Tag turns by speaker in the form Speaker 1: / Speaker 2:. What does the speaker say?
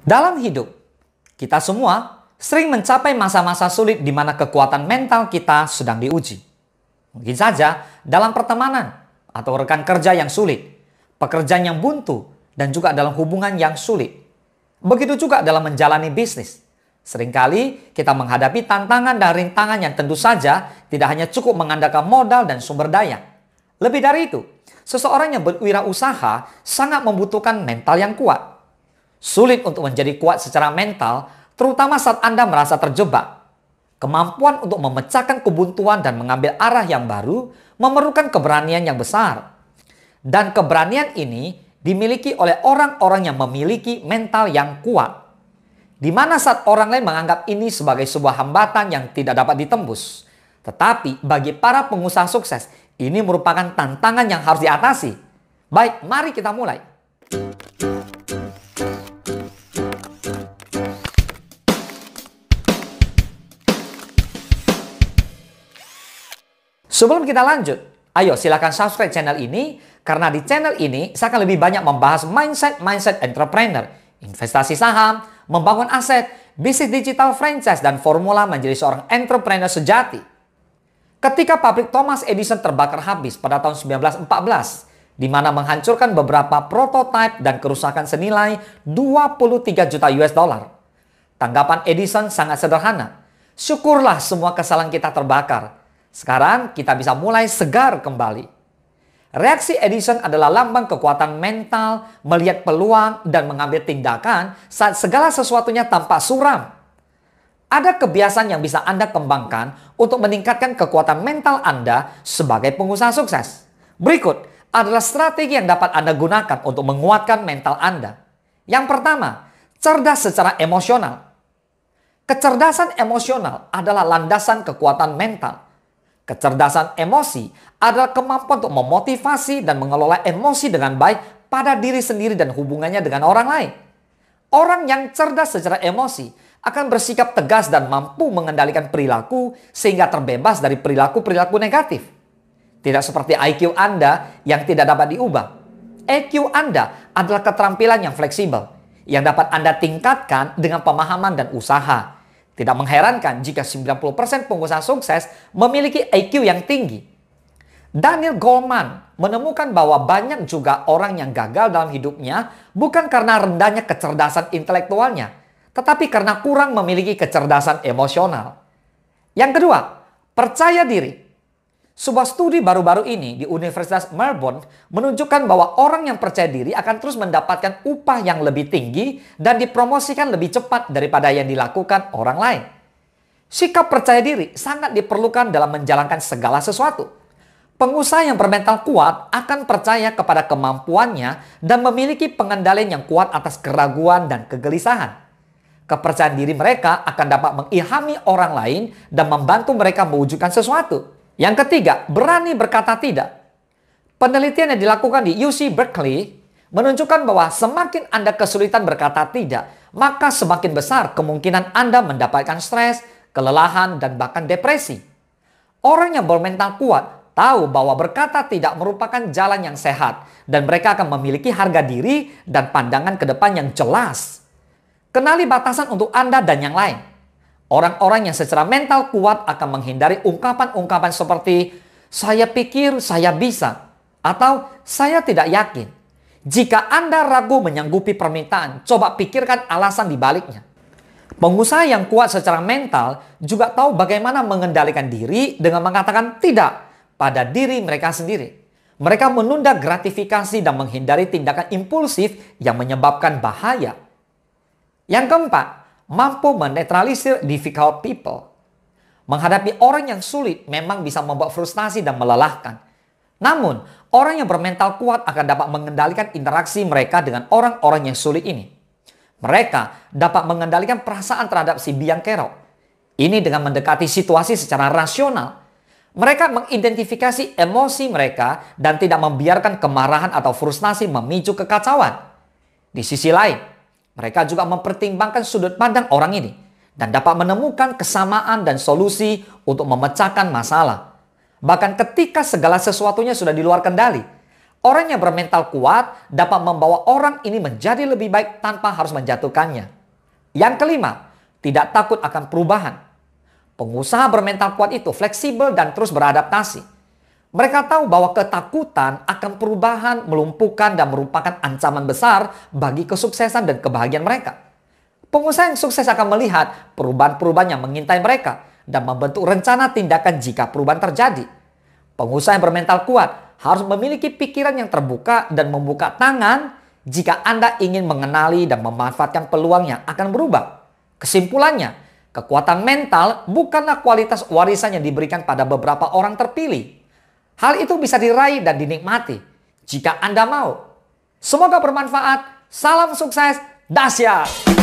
Speaker 1: Dalam hidup, kita semua sering mencapai masa-masa sulit di mana kekuatan mental kita sedang diuji. Mungkin saja dalam pertemanan atau rekan kerja yang sulit, pekerjaan yang buntu, dan juga dalam hubungan yang sulit. Begitu juga dalam menjalani bisnis. Seringkali kita menghadapi tantangan dan rintangan yang tentu saja tidak hanya cukup mengandalkan modal dan sumber daya. Lebih dari itu, seseorang yang berwirausaha sangat membutuhkan mental yang kuat. Sulit untuk menjadi kuat secara mental, terutama saat Anda merasa terjebak. Kemampuan untuk memecahkan kebuntuan dan mengambil arah yang baru memerlukan keberanian yang besar. Dan keberanian ini dimiliki oleh orang-orang yang memiliki mental yang kuat. Di mana saat orang lain menganggap ini sebagai sebuah hambatan yang tidak dapat ditembus. Tetapi bagi para pengusaha sukses, ini merupakan tantangan yang harus diatasi. Baik, mari kita mulai. Sebelum kita lanjut, ayo silakan subscribe channel ini karena di channel ini saya akan lebih banyak membahas mindset entrepreneur, investasi saham, membangun aset, bisnis digital franchise, dan formula menjadi seorang entrepreneur sejati. Ketika pabrik Thomas Edison terbakar habis pada tahun 1914, di mana menghancurkan beberapa prototipe dan kerusakan senilai 23 juta US dollar. Tanggapan Edison sangat sederhana. Syukurlah semua kesalahan kita terbakar. Sekarang kita bisa mulai segar kembali. Reaksi Edison adalah lambang kekuatan mental, melihat peluang dan mengambil tindakan saat segala sesuatunya tampak suram. Ada kebiasaan yang bisa Anda kembangkan untuk meningkatkan kekuatan mental Anda sebagai pengusaha sukses. Berikut adalah strategi yang dapat Anda gunakan untuk menguatkan mental Anda. Yang pertama, cerdas secara emosional. Kecerdasan emosional adalah landasan kekuatan mental. Kecerdasan emosi adalah kemampuan untuk memotivasi dan mengelola emosi dengan baik pada diri sendiri dan hubungannya dengan orang lain. Orang yang cerdas secara emosi akan bersikap tegas dan mampu mengendalikan perilaku sehingga terbebas dari perilaku-perilaku negatif. Tidak seperti IQ Anda yang tidak dapat diubah. EQ Anda adalah keterampilan yang fleksibel yang dapat Anda tingkatkan dengan pemahaman dan usaha. Tidak mengherankan jika 90% pengusaha sukses memiliki IQ yang tinggi. Daniel Goleman menemukan bahwa banyak juga orang yang gagal dalam hidupnya bukan karena rendahnya kecerdasan intelektualnya, tetapi karena kurang memiliki kecerdasan emosional. Yang kedua, percaya diri. Sebuah studi baru-baru ini di Universitas Melbourne menunjukkan bahwa orang yang percaya diri akan terus mendapatkan upah yang lebih tinggi dan dipromosikan lebih cepat daripada yang dilakukan orang lain. Sikap percaya diri sangat diperlukan dalam menjalankan segala sesuatu. Pengusaha yang bermental kuat akan percaya kepada kemampuannya dan memiliki pengendalian yang kuat atas keraguan dan kegelisahan. Kepercayaan diri mereka akan dapat mengilhami orang lain dan membantu mereka mewujudkan sesuatu. Yang ketiga, berani berkata tidak. Penelitian yang dilakukan di UC Berkeley menunjukkan bahwa semakin Anda kesulitan berkata tidak, maka semakin besar kemungkinan Anda mendapatkan stres, kelelahan, dan bahkan depresi. Orang yang bermental kuat tahu bahwa berkata tidak merupakan jalan yang sehat dan mereka akan memiliki harga diri dan pandangan ke depan yang jelas. Kenali batasan untuk Anda dan yang lain. Orang-orang yang secara mental kuat akan menghindari ungkapan-ungkapan seperti "saya pikir saya bisa" atau "saya tidak yakin". Jika Anda ragu menyanggupi permintaan, coba pikirkan alasan di baliknya. Pengusaha yang kuat secara mental juga tahu bagaimana mengendalikan diri dengan mengatakan tidak pada diri mereka sendiri. Mereka menunda gratifikasi dan menghindari tindakan impulsif yang menyebabkan bahaya. Yang keempat, mampu menetralisir difficult people. Menghadapi orang yang sulit memang bisa membuat frustasi dan melelahkan. Namun, orang yang bermental kuat akan dapat mengendalikan interaksi mereka dengan orang-orang yang sulit ini. Mereka dapat mengendalikan perasaan terhadap si biang kerok. Ini dengan mendekati situasi secara rasional. Mereka mengidentifikasi emosi mereka dan tidak membiarkan kemarahan atau frustasi memicu kekacauan. Di sisi lain, mereka juga mempertimbangkan sudut pandang orang ini dan dapat menemukan kesamaan dan solusi untuk memecahkan masalah. Bahkan ketika segala sesuatunya sudah di luar kendali, Orang yang bermental kuat dapat membawa orang ini menjadi lebih baik tanpa harus menjatuhkannya. Yang kelima, tidak takut akan perubahan. Pengusaha bermental kuat itu fleksibel dan terus beradaptasi. Mereka tahu bahwa ketakutan akan perubahan melumpuhkan dan merupakan ancaman besar bagi kesuksesan dan kebahagiaan mereka. Pengusaha yang sukses akan melihat perubahan-perubahan yang mengintai mereka dan membentuk rencana tindakan jika perubahan terjadi. Pengusaha yang bermental kuat harus memiliki pikiran yang terbuka dan membuka tangan jika Anda ingin mengenali dan memanfaatkan peluang yang akan berubah. Kesimpulannya, kekuatan mental bukanlah kualitas warisan yang diberikan pada beberapa orang terpilih. Hal itu bisa diraih dan dinikmati jika Anda mau. Semoga bermanfaat. Salam sukses, dahsyat!